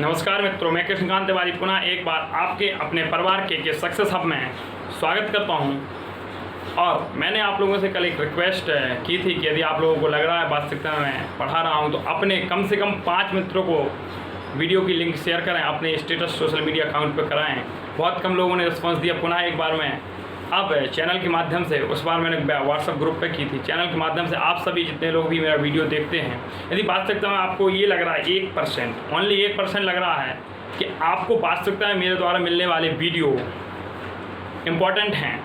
नमस्कार मित्रों, मैं कृष्णकांत तिवारी पुनः एक बार आपके अपने परिवार के सक्सेस हब में स्वागत करता हूं। और मैंने आप लोगों से कल एक रिक्वेस्ट की थी कि यदि आप लोगों को लग रहा है वास्तविकता में मैं पढ़ा रहा हूं तो अपने कम से कम 5 मित्रों को वीडियो की लिंक शेयर करें, अपने स्टेटस सोशल मीडिया अकाउंट पर कराएँ। बहुत कम लोगों ने रिस्पॉन्स दिया। पुनः एक बार मैं अब चैनल के माध्यम से, उस बार मैंने व्हाट्सएप ग्रुप पे की थी, चैनल के माध्यम से आप सभी जितने लोग भी मेरा वीडियो देखते हैं, यदि वास्तविकता में आपको ये लग रहा है 1%, ओनली 1% लग रहा है कि आपको वास्तविकता में मेरे द्वारा मिलने वाले वीडियो इम्पॉर्टेंट हैं,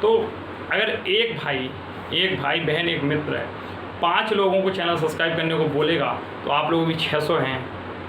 तो अगर एक भाई बहन एक मित्र 5 लोगों को चैनल सब्सक्राइब करने को बोलेगा तो आप लोग भी 600 हैं,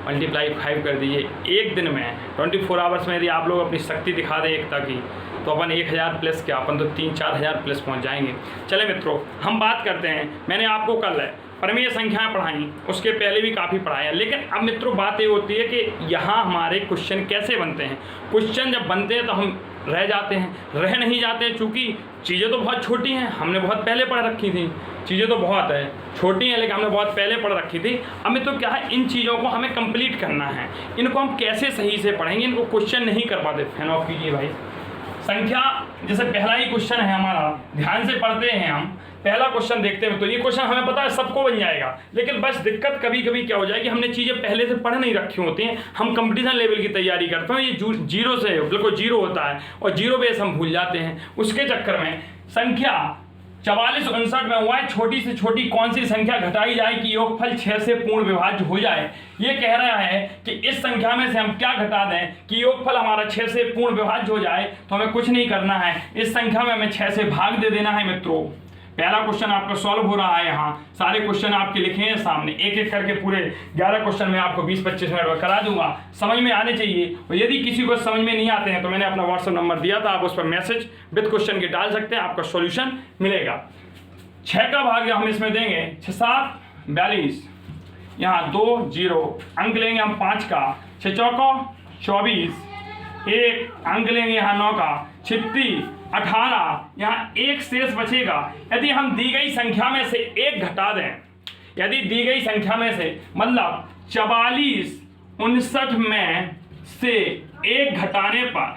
मल्टीप्लाई 5 कर दीजिए। एक दिन में 24 आवर्स में यदि आप लोग अपनी शक्ति दिखा दें एकता की, तो अपन 1000 प्लस क्या, अपन तो 3-4 हज़ार प्लस पहुंच जाएंगे। चले मित्रों, हम बात करते हैं। मैंने आपको कल परमेय संख्याएं पढ़ाई, उसके पहले भी काफ़ी पढ़ाया, लेकिन अब मित्रों बात ये होती है कि यहाँ हमारे क्वेश्चन कैसे बनते हैं। क्वेश्चन जब बनते हैं तो हम रह जाते हैं, रह नहीं जाते हैं, चूँकि चीज़ें तो बहुत छोटी हैं, हमने बहुत पहले पढ़ रखी थी। चीज़ें तो बहुत है छोटी हैं, लेकिन हमने बहुत पहले पढ़ रखी थी। अब मित्रों क्या है, इन चीज़ों को हमें कंप्लीट करना है। इनको हम कैसे सही से पढ़ेंगे, इनको क्वेश्चन नहीं कर पाते। फैन ऑफ कीजिए भाई। संख्या जैसे पहला ही क्वेश्चन है हमारा, ध्यान से पढ़ते हैं हम। पहला क्वेश्चन देखते हैं तो ये क्वेश्चन हमें पता है सबको बन जाएगा, लेकिन बस दिक्कत कभी कभी क्या हो जाएगी, हमने चीज़ें पहले से पढ़ नहीं रखी होती हैं। हम कंपटीशन लेवल की तैयारी करते हैं, ये जीरो से बिल्कुल जीरो होता है और जीरो बेस हम भूल जाते हैं। उसके चक्कर में संख्या 4459 में हुआ है, छोटी से छोटी कौन सी संख्या घटाई जाए कि योगफल 6 से पूर्ण विभाज्य हो जाए। ये कह रहा है कि इस संख्या में से हम क्या घटा दें कि योगफल हमारा 6 से पूर्ण विभाज्य हो जाए। तो हमें कुछ नहीं करना है, इस संख्या में हमें 6 से भाग दे देना है मित्रों। पहला क्वेश्चन आपका सॉल्व हो रहा है। यहाँ सारे क्वेश्चन आपके लिखे हैं सामने, एक एक करके पूरे 11 क्वेश्चन मैं आपको 20-25 मिनट में करा दूंगा। समझ में आने चाहिए, और यदि किसी को समझ में नहीं आते हैं तो मैंने अपना व्हाट्सएप नंबर दिया था, आप उस पर मैसेज विद क्वेश्चन के डाल सकते हैं, आपका सॉल्यूशन मिलेगा। 6 का भाग हम इसमें देंगे, 6-7 42, यहाँ 2 0 अंक लेंगे हम 5 का, 6 चौको 24, 1 अंक लेंगे यहाँ 9 का, 36 18, यहाँ 1 शेष बचेगा। यदि हम दी गई संख्या में से 1 घटा दें, यदि दी गई संख्या में से मतलब 4459 में से 1 घटाने पर,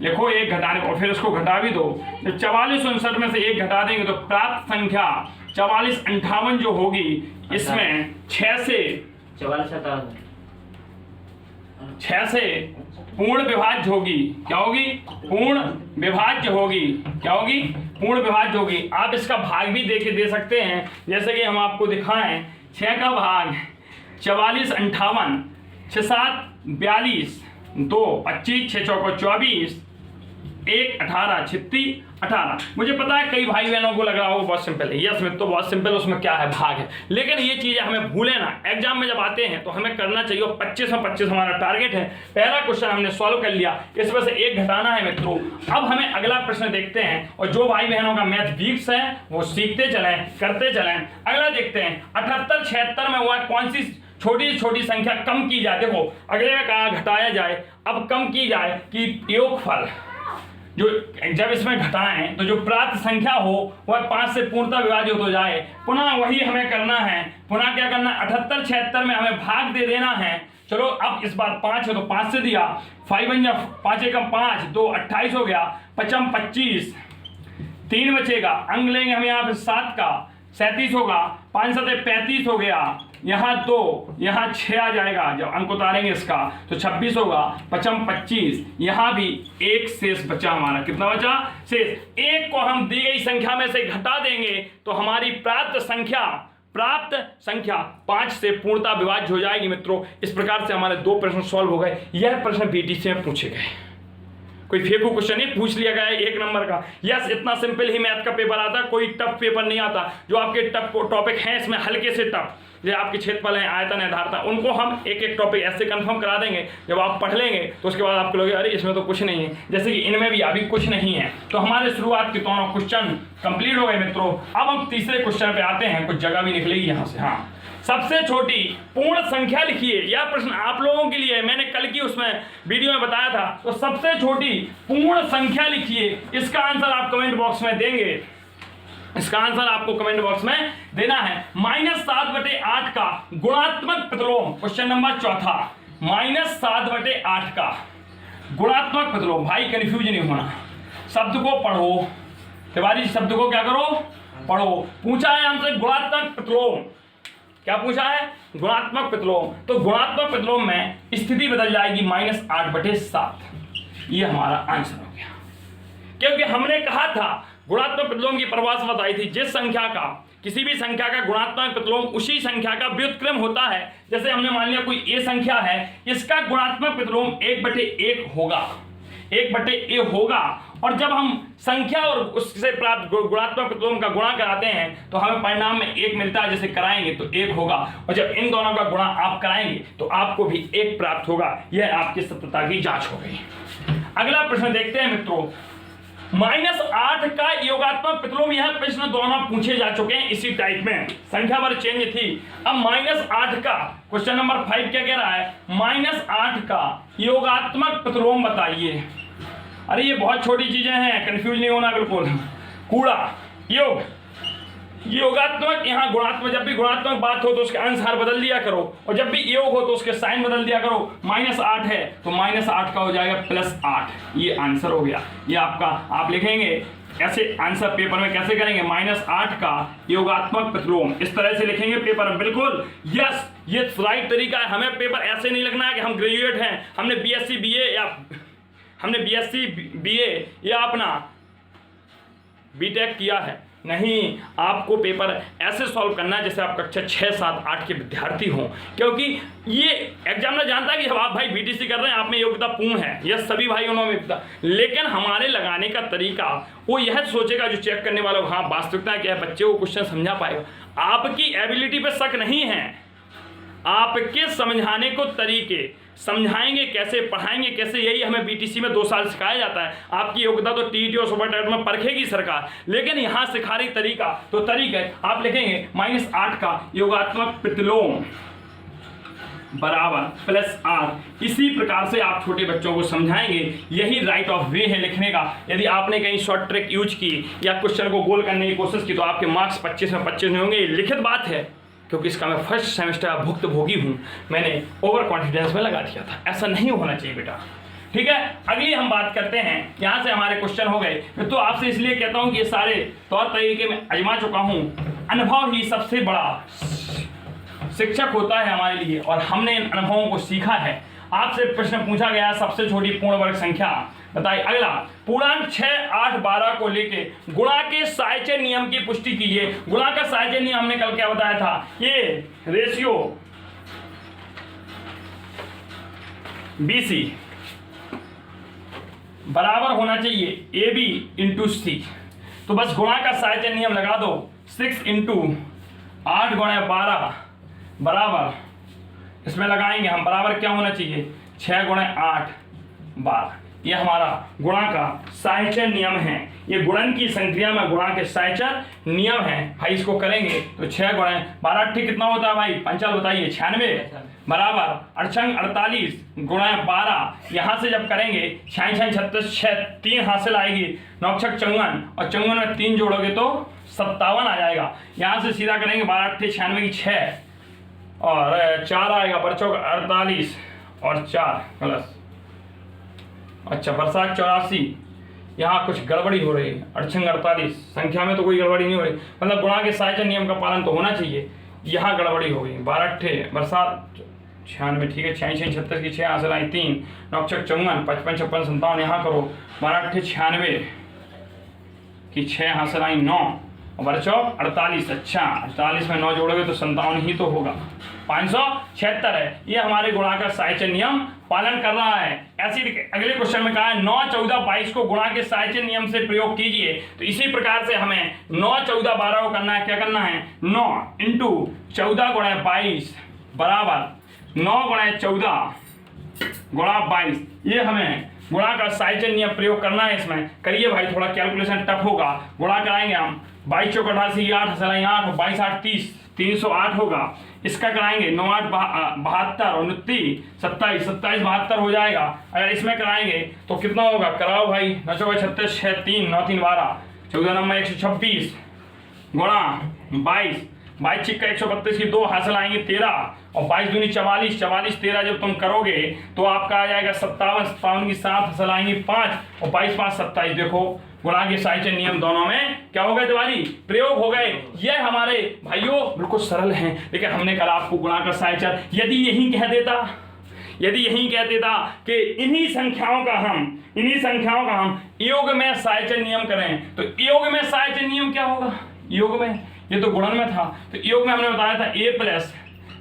लिखो 1 घटाने और फिर उसको घटा भी दो। जब 4459 में से 1 घटा देंगे तो प्राप्त संख्या 4458 जो होगी, इसमें 6 से पूर्ण विभाज्य होगी। क्या होगी? पूर्ण विभाज्य होगी। क्या होगी? पूर्ण विभाज्य होगी। आप इसका भाग भी दे सकते हैं, जैसे कि हम आपको दिखाएं। 6 का भाग 4458, 6-7 42, 2 25, 6 चौको 24, 1 18, 36 18। मुझे पता है कई भाई बहनों को लग रहा होगा बहुत सिंपल है। यस मित्रों, बहुत सिंपल, उसमें क्या है, भाग है। लेकिन ये चीज़ें हमें भूले ना, एग्जाम में जब आते हैं तो हमें करना चाहिए। 25 में 25 हमारा टारगेट है। पहला क्वेश्चन हमने सॉल्व कर लिया, इसमें से 1 घटाना है मित्रों। अब हमें अगला प्रश्न देखते हैं, और जो भाई बहनों का मैथ वीक्स है वो सीखते चलें, करते चलें। अगला देखते हैं, 78-76 में हुआ कौन सी छोटी से छोटी संख्या कम की जाए। देखो अगले में कहा घटाया जाए, अब कम की जाए कि योगफल जो जब इसमें घटाएं तो जो प्राप्त संख्या हो वह 5 से पूर्णतः विभाजित हो जाए। पुनः वही हमें करना है। पुनः क्या करना है, 78-76 में हमें भाग दे देना है। चलो अब इस बार 5 है तो 5 से दिया, 5 बन जा, 5 एकम 5, 2 28 हो गया, 55 25, 3 बचेगा, अंक लेंगे हम यहाँ पे 7 का, 37 होगा, 5 7 35 हो गया, यहाँ 2, यहाँ 6 आ जाएगा। जब अंक उतारेंगे इसका तो 26 होगा, 55 25, यहाँ भी 1 शेष बचा हमारा। कितना बचा? शेष। 1 को हम दी गई संख्या में से घटा देंगे तो हमारी प्राप्त संख्या 5 से पूर्णतः विभाज्य हो जाएगी मित्रों। इस प्रकार से हमारे 2 प्रश्न सॉल्व हो गए। यह प्रश्न बीटीसी में पूछे गए, कोई फेकू क्वेश्चन नहीं पूछ लिया गया है 1 नंबर का। यस, इतना सिंपल ही मैथ का पेपर आता है, कोई टफ पेपर नहीं आता। जो आपके टफ टॉपिक हैं इसमें हल्के से टफ, जो आपके क्षेत्रफल है, आयतन है, धारता, उनको हम एक एक टॉपिक ऐसे कंफर्म करा देंगे। जब आप पढ़ लेंगे तो उसके बाद आपको लगेगा अरे इसमें तो कुछ नहीं है, जैसे कि इनमें भी अभी कुछ नहीं है। तो हमारे शुरुआत के दोनों क्वेश्चन कंप्लीट हो गए मित्रों। अब हम तीसरे क्वेश्चन पे आते हैं, कुछ जगह भी निकलेगी यहाँ से। हाँ, सबसे छोटी पूर्ण संख्या लिखिए। यह प्रश्न आप लोगों के लिए, मैंने कल की उसमें वीडियो में बताया था। तो सबसे छोटी पूर्ण संख्या लिखिए। इसका आंसर आप कमेंट बॉक्स में देंगे। इसका आंसर आपको कमेंट बॉक्स में देना है। -7/8 का गुणात्मक प्रतिलोम, क्वेश्चन नंबर 4। -7/8 का गुणात्मक प्रतिलोम। भाई कंफ्यूज नहीं होना, शब्द को पढ़ो तिवारी, शब्द को क्या करो, पढ़ो। पूछा है हमसे गुणात्मक प्रतिलोम, क्या पूछा है, गुणात्मक प्रतिलोम। तो गुणात्मक प्रतिलोम में स्थिति बदल जाएगी -8/7, ये हमारा आंसर हो गया। क्योंकि हमने कहा था गुणात्मक प्रतिलोम की परिभाषा बताई थी, जिस संख्या का, किसी भी संख्या का गुणात्मक प्रतिलोम उसी संख्या का व्युत्क्रम होता है। जैसे हमने मान लिया कोई ए संख्या है, इसका गुणात्मक प्रतिलोम 1/1 होगा, 1/a होगा। और जब हम संख्या और उससे प्राप्त गुणात्मक प्रतिलोम का गुणा कराते हैं तो हमें परिणाम में 1 मिलता है, जैसे कराएंगे तो 1 होगा। और जब इन दोनों का गुणा आप कराएंगे तो आपको भी 1 प्राप्त होगा। यह आपकी सत्यता की जांच हो गई। अगला प्रश्न देखते हैं मित्रों, -8 का योगात्मक प्रतिलोम। यह प्रश्न दोनों पूछे जा चुके हैं इसी टाइप में, संख्या भर चेंज थी। अब -8 का क्वेश्चन नंबर 5 क्या कह रहा है, -8 का योगात्मक प्रतिलोम बताइए। अरे ये बहुत छोटी चीजें हैं, कंफ्यूज नहीं होना बिल्कुल। कूड़ा योग, योगात्मक, यहाँ गुणात्मक, जब भी गुणात्मक बात हो तो उसके अनुसार बदल दिया करो, और जब भी योग हो तो उसके साइन बदल दिया करो। -8 है तो -8 का हो जाएगा +8, ये आंसर हो गया। ये आपका, आप लिखेंगे ऐसे आंसर पेपर में कैसे करेंगे, -8 का योगात्मक प्रतिलोम, इस तरह से लिखेंगे पेपर में। बिल्कुल यस, ये राइट तरीका है। हमें पेपर ऐसे नहीं लिखना है कि हम ग्रेजुएट हैं, हमने BSc BA या अपना BTech किया है। नहीं, आपको पेपर ऐसे सॉल्व करना है जैसे आप कक्षा 6, 7, 8 के विद्यार्थी हों। क्योंकि ये एग्जामिनर जानता है कि आप भाई BTC कर रहे हैं, आप में योग्यता पूर्ण है, यह सभी भाइयों में योग्यता, लेकिन हमारे लगाने का तरीका वो यह सोचेगा जो चेक करने वाला, हाँ वास्तविकता क्या है, बच्चे को क्वेश्चन समझा पाएगा। आपकी एबिलिटी पे शक नहीं है, आपके समझाने को तरीके, समझाएंगे कैसे, पढ़ाएंगे कैसे, यही हमें BTC में 2 साल सिखाया जाता है। आपकी योग्यता तो TET और सुपर टेट में परखेगी सरकार, लेकिन यहाँ सिखा रही तरीका, तो तरीका आप लिखेंगे -8 का योगात्मक प्रतिलोम बराबर +8। इसी प्रकार से आप छोटे बच्चों को समझाएंगे, यही राइट ऑफ वे है लिखने का। यदि आपने कहीं शॉर्ट ट्रिक यूज की या क्वेश्चन को गोल करने की कोशिश की तो आपके मार्क्स 25 में 25 नहीं होंगे। ये लिखित बात है, क्योंकि इसका मैं फर्स्ट सेमेस्टर का भुक्तभोगी हूँ, मैंने ओवर कॉन्फिडेंस में लगा दिया था। ऐसा नहीं होना चाहिए बेटा, ठीक है। अगली हम बात करते हैं, यहाँ से हमारे क्वेश्चन हो गए। मैं तो आपसे इसलिए कहता हूँ कि ये सारे तौर तरीके मैं आजमा चुका हूँ। अनुभव ही सबसे बड़ा शिक्षक होता है हमारे लिए, और हमने इन अनुभवों को सीखा है। आपसे प्रश्न पूछा गया सबसे छोटी पूर्ण वर्ग संख्या बताइए। अगला पूर्णांक 6, 8, 12 को लेके गुणा के साइचर नियम की पुष्टि कीजिए। गुणा का साइचर नियम हमने कल क्या बताया था, ये रेशियो BC बराबर होना चाहिए AB × C। तो बस गुणा का साइचर नियम लगा दो, 6 × 8 × 12 बराबर, इसमें लगाएंगे हम, बराबर क्या होना चाहिए, 6 × 8 12। ये हमारा गुणा का साइचर नियम है। ये गुणन की संक्रिया में गुणा के साइचर नियम है भाई। इसको करेंगे तो 6 × 12 कितना होता है भाई, पंचाल बताइए, 96 बराबर 48 × 12। यहाँ से जब करेंगे 6 6 36 6 3 हासिल आएगी, 9 6 54, और 54 में 3 जोड़ोगे तो 57 आ जाएगा। यहाँ से सीधा करेंगे 12 8 96 की 6 और 4 आएगा, बच्चों 48 और 4 प्लस, अच्छा बरसात 84। यहाँ कुछ गड़बड़ी हो रही है, 48 संख्या में तो कोई गड़बड़ी नहीं हो रही, मतलब गुणा के साइचर नियम का पालन तो होना चाहिए। यहाँ गड़बड़ी हो गई, 12 8 बरसात 96, ठीक है, 6 6 36 की 6 हासिल आई 3, 9 6 54, 55 56 57। यहाँ करो 12 8 96 की 6 हासिल आई 9 और बच्चों 48। अच्छा 48 में 9 जोड़ोगे तो 57 ही तो होगा, 576 है। ये हमारे गुणा का साइचर नियम पालन कर रहा है। ऐसे अगले क्वेश्चन में कहा है 9 14 22 को गुणा के साइचर नियम से प्रयोग कीजिए। तो इसी प्रकार से हमें 9 14 12 को करना है, क्या करना है, 9 × 14 × 22 बराबर 9 × 14 × 22। ये हमें गुणा का साइचर नियम प्रयोग करना है। इसमें करिए भाई, थोड़ा कैलकुलेशन टफ होगा। गुणा कराएंगे हम, 22 चौक 88 8 हसलाई 8 और 22 8 30 308 होगा। इसका कराएंगे 9 8 72 और 29 27 27 72 हो जाएगा। अगर इसमें कराएंगे तो कितना होगा, कराओ भाई, 9 चौक 36 6 3 9 3 12 14 9 126 गुणा 22 22 छिक्का 132 की 2 हासिल आएंगे 13 और 22 दूनी 44, 44 13 जब तुम करोगे तो आपका आ जाएगा 57, 57 की 7 हासिल आएंगी 5 और 22 5 27। देखो गुणा के साइचन नियम दोनों में क्या हो गए तिवारी, प्रयोग हो गए। ये हमारे भाइयों बिल्कुल सरल हैं, लेकिन हमने कल आपको गुणा का साइचर यदि यही कह देता कि इन्हीं संख्याओं का हम योग में साइचन नियम करें, तो योग में साइचन नियम क्या होगा, योग में ये तो गुणन में था, तो योग में हमने बताया था a plus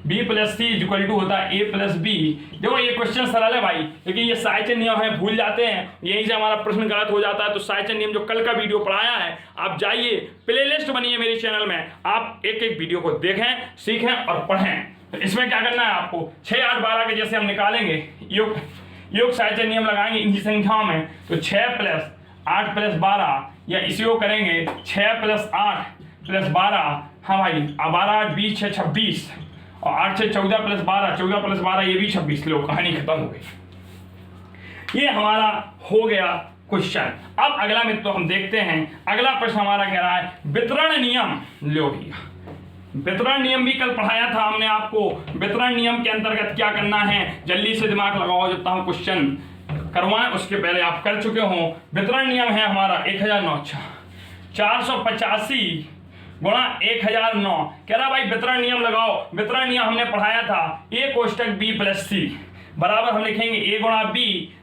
B plus C equal to होता है a प्लस बी। देखो ये क्वेश्चन सरल है भाई, लेकिन ये साइचन नियम है, भूल जाते हैं, यहीं से हमारा प्रश्न गलत हो जाता है। तो साइचन नियम जो कल का वीडियो पढ़ाया है, आप जाइए, प्लेलिस्ट बनी है मेरे चैनल में, आप एक एक वीडियो को देखें, सीखें और पढ़ें। तो इसमें क्या करना है आपको, 6 8 12 के जैसे हम निकालेंगे योग साइचन नियम लगाएंगे इन्हीं संख्याओं में, तो 6 प्लस 8 प्लस 12, या इसी को करेंगे 6 प्लस 8 प्लस 12, हाँ भाई 12 8 20 6 26 और 8 6 14 प्लस 12, 14 प्लस 12 ये भी 26। लो कहानी खत्म हो गई। ये हमारा हो गया क्वेश्चन। अब अगला मित्रों हम देखते हैं, अगला प्रश्न हमारा कह रहा है वितरण नियम। लो भैया वितरण नियम भी कल पढ़ाया था हमने आपको, वितरण नियम के अंतर्गत क्या करना है, जल्दी से दिमाग लगाओ जब तक हम क्वेश्चन करवाएं उसके पहले आप कर चुके हो। वितरण नियम है हमारा 1009 485 गुणा 1009। कह रहा भाई वितरण नियम लगाओ। वितरण नियम हमने पढ़ाया था, a कोष्टक b प्लस सी बराबर हम लिखेंगे a गुणा b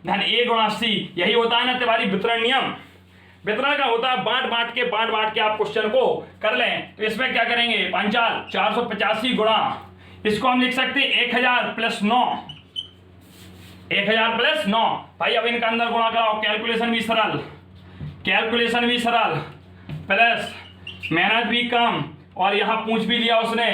धन a गुणा c। यही होता है ना तिवारी वितरण नियम। वितरण का होता है बांट बांट के आप क्वेश्चन को कर लें। तो इसमें क्या करेंगे, 485 गुणा, इसको हम लिख सकते हैं 1000 प्लस 9, 1000 प्लस 9। भाई अब इनका अंदर गुणा कराओ, कैलकुलेशन भी सरल, प्लस मेहनत भी कम, और यहाँ पूछ भी लिया उसने,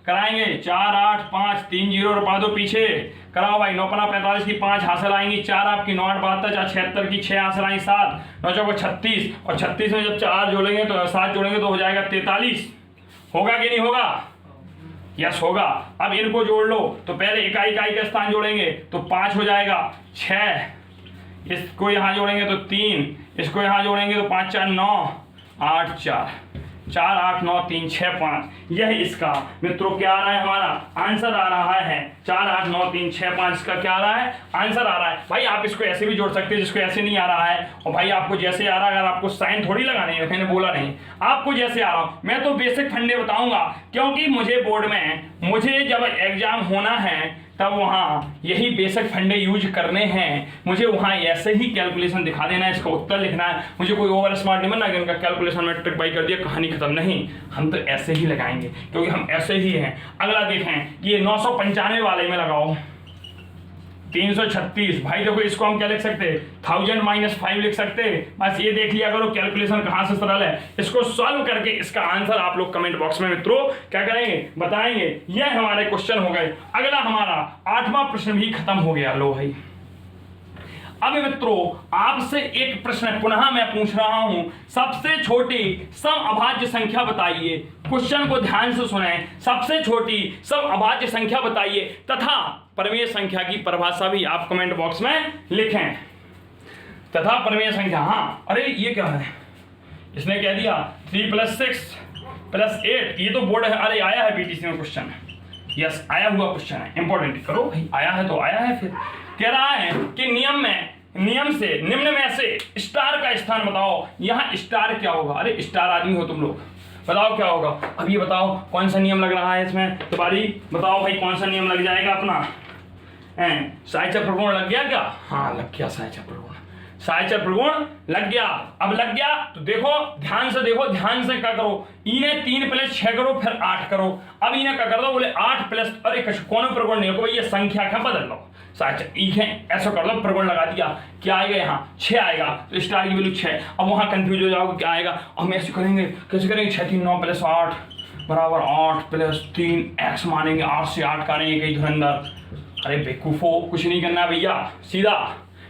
कराएंगे 4 8 5 3 0 रुपा दो पीछे, कराओ भाई 9 5 45 की 5 हासिल आएंगी 4 आपकी, 9 8 72 4 76 की 6 हासिल आएंगी 7 9 4 36 और 36 में जब 4 जोड़ेंगे तो 7 जोड़ेंगे तो हो जाएगा 43। होगा कि नहीं होगा, यस होगा। अब इनको जोड़ लो, तो पहले इकाई का स्थान जोड़ेंगे तो 5 हो जाएगा, 6 इसको यहाँ जोड़ेंगे तो 3, इसको यहाँ जोड़ेंगे तो 5 4 9 8 4 8 9 3 6 5। यह इसका मित्रों क्या आ रहा है, हमारा आंसर आ रहा है 4 8 9 3 6 5। इसका क्या आ रहा है, आंसर आ रहा है। भाई आप इसको ऐसे भी जोड़ सकते हैं जिसको ऐसे नहीं आ रहा है, और भाई आपको जैसे आ रहा है, अगर आपको साइन थोड़ी लगानी है, मैंने बोला नहीं आपको जैसे आ रहा हूं, मैं तो बेसिक फंडे बताऊंगा, क्योंकि मुझे बोर्ड में जब एग्जाम होना है तब वहाँ यही बेसिक फंडे यूज करने हैं। मुझे वहाँ ऐसे ही कैलकुलेशन दिखा देना है, इसका उत्तर लिखना है, मुझे कोई ओवर स्मार्ट नहीं बनना कि उनका कैलकुलेशन में ट्रिक बाई कर दिया कहानी खत्म। नहीं, हम तो ऐसे ही लगाएंगे क्योंकि हम ऐसे ही हैं। अगला देखें, ये 995 वाले में लगाओ 336। भाई देखो इसको हम क्या लिख सकते हैं, 1000 माइनस 5 लिख सकते हैं। बस ये देख लिया करो कैलकुलेशन कहाँ से सरल है। इसको सॉल्व करके इसका आंसर आप लोग कमेंट बॉक्स में मित्रों क्या करेंगे, बताएंगे। यह हमारे क्वेश्चन हो गए। अगला हमारा 8वां प्रश्न भी खत्म हो गया। लो भाई अब मित्रों आपसे एक प्रश्न पुनः मैं पूछ रहा हूं, सबसे छोटी सम अभाज्य संख्या बताइए। क्वेश्चन को ध्यान से सुने, सबसे छोटी सम अभाज्य संख्या बताइए तथा परिमेय संख्या की परिभाषा भी आप कमेंट बॉक्स में लिखें। तथा परिमेय संख्या, हाँ अरे ये क्या है, इसने कह दिया 3 + 6 + 8। ये तो बोर्ड है, अरे आया है बीटीसी में क्वेश्चन, यस आया हुआ क्वेश्चन है, इंपॉर्टेंट करो भाई, आया है तो आया है। फिर कह रहा है कि नियम से निम्न में से स्टार का स्थान बताओ। यहाँ स्टार क्या होगा, अरे स्टार आदमी हो तुम लोग, बताओ क्या होगा। अब ये बताओ कौन सा नियम लग रहा है इसमें, तुम्हारी बताओ भाई कौन सा नियम लग जाएगा अपना, साइचर प्रगुण लग गया क्या, हाँ लग गया साइचर प्रगुण, साइचर प्रगुण लग गया। अब लग गया तो देखो ध्यान से देखो, ध्यान से क्या करो, इन्हें 3 + 6 करो फिर 8 करो। अब इन्हें क्या कर दो, बोले 8 प्लस, अरे कौन प्रगुण नहीं हो, ये संख्या का बदल लो, ऐसा कर लो, प्रगुण लगा दिया, क्या आएगा यहाँ 6 आएगा, तो स्टार की वैल्यू 6। अब वहाँ कंफ्यूज हो जाओगे क्या आएगा, हम ऐसे करेंगे, कैसे करेंगे, 6 3 9 + 8 बराबर 8 + 3 x मानेंगे, 8 से 8 करेंगे कहीं धुरंधर। अरे बेवकूफो, कुछ नहीं करना भैया, सीधा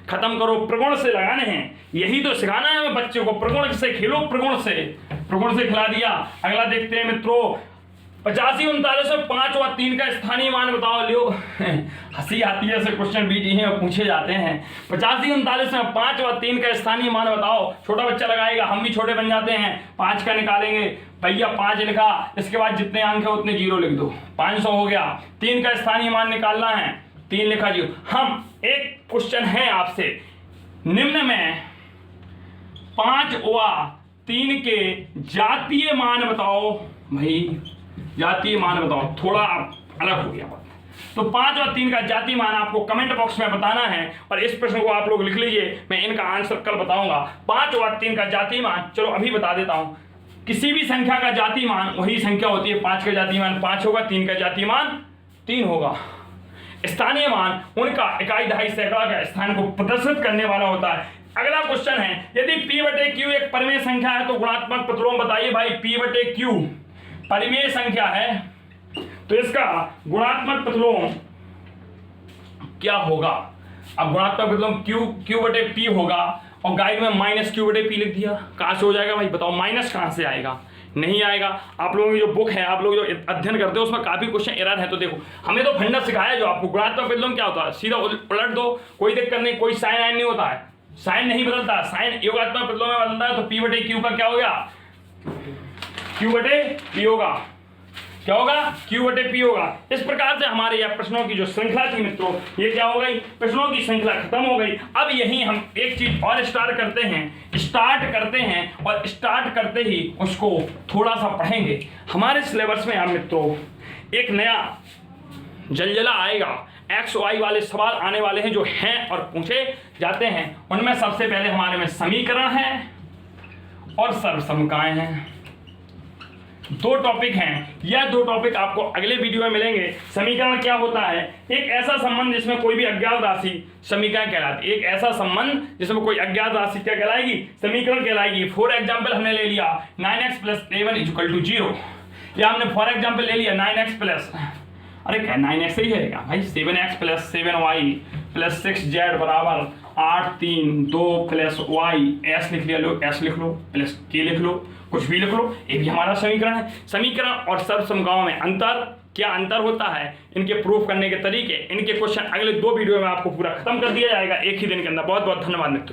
खत्म करो, प्रगुण से लगाने हैं, यही तो सिखाना है हमें बच्चों को, प्रगुण से खेलो, प्रगुण से खिला दिया। अगला देखते हैं मित्रों, 85 39 में 5 व 3 का स्थानीय मान बताओ। लियो हंसी आती है, ऐसे क्वेश्चन बीटी हैं और पूछे जाते हैं। 85 39 में 5 व 3 का स्थानीय मान बताओ। छोटा बच्चा लगाएगा, हम भी छोटे बन जाते हैं, 5 का निकालेंगे भैया 5 लिखा, इसके बाद जितने अंक है उतने 0 लिख दो, 500 हो गया। 3 का स्थानीय मान निकालना है, 3 लिखा 0। हम एक क्वेश्चन है आपसे, निम्न में 5 व 3 के जातीय मान बताओ। भाई जातीय मान बताओ, थोड़ा अलग हो गया बात। तो 5 और 3 का जातीय मान आपको कमेंट बॉक्स में बताना है और इस प्रश्न को आप लोग लिख लीजिए, मैं इनका आंसर कल बताऊंगा। 5 और 3 का जातीय मान चलो अभी बता देता हूं। किसी भी संख्या का जातीय मान वही संख्या होती है, 5 का जातीय मान 5 होगा, 3 का जातीय मान 3 होगा। स्थानीय मान उनका इकाई दहाई सैकड़ा का स्थान को प्रदर्शित करने वाला होता है। अगला क्वेश्चन है, यदि P/Q एक परिमेय संख्या है तो गुणात्मक प्रतिलोम बताइए। भाई P/Q परिमेय संख्या है तो इसका गुणात्मक प्रतिलोम क्या होगा? अब गुणात्मक प्रतिलोम Q/P होगा और गाइड में -Q/P लिख दिया, कहां से हो जाएगा भाई बताओ? माइनस कहां से आएगा? नहीं आएगा। आप लोगों की जो बुक है, आप लोग जो अध्ययन करते हो उसमें काफी क्वेश्चन एरर है। तो देखो हमने तो फंडा सिखाया जो आपको, गुणात्मक प्रतिलोम क्या होता है, सीधा उलट दो, कोई दिक्कत नहीं, कोई साइन आइन नहीं होता है, साइन नहीं बदलता, साइन योगात्मक प्रतिलोम में बदलता है। तो P/Q का क्या हो गया? Q/P होगा। क्या होगा? Q/P होगा। इस प्रकार से हमारे यह प्रश्नों की जो श्रृंखला थी मित्रों, ये क्या हो गई? प्रश्नों की श्रृंखला खत्म हो गई। अब यही हम एक चीज और स्टार्ट करते हैं और स्टार्ट करते ही उसको थोड़ा सा पढ़ेंगे। हमारे सिलेबस में हम मित्रों एक नया जलजला आएगा, XY वाले सवाल आने वाले हैं जो हैं और पूछे जाते हैं। उनमें सबसे पहले हमारे में समीकरण है और सर्वसमकाएं हैं, 2 टॉपिक हैं। यह 2 टॉपिक आपको अगले वीडियो में मिलेंगे। समीकरण क्या होता है? एक ऐसा संबंध जिसमें कोई भी अज्ञात राशि समीकरण कहलाती है। एक ऐसा संबंध जिसमें कोई अज्ञात राशि क्या कहलाएगी? समीकरण कहलाएगी। फॉर एग्जाम्पल हमने ले लिया 9x + 7 = 0, या हमने फॉर एग्जाम्पल ले लिया 9x प्लस, अरे क्या 9x ही है क्या भाई? 7x + 7y + 6z = 8 3 2 + y, s लिख लिया, लो s लिख लो, प्लस k लिख लो, कुछ भी लिख लो, ये भी हमारा समीकरण है। समीकरण और सर्वसमगाओं में अंतर, क्या अंतर होता है, इनके प्रूफ करने के तरीके, इनके क्वेश्चन अगले 2 वीडियो में आपको पूरा खत्म कर दिया जाएगा एक ही दिन के अंदर। बहुत बहुत धन्यवाद मित्रों।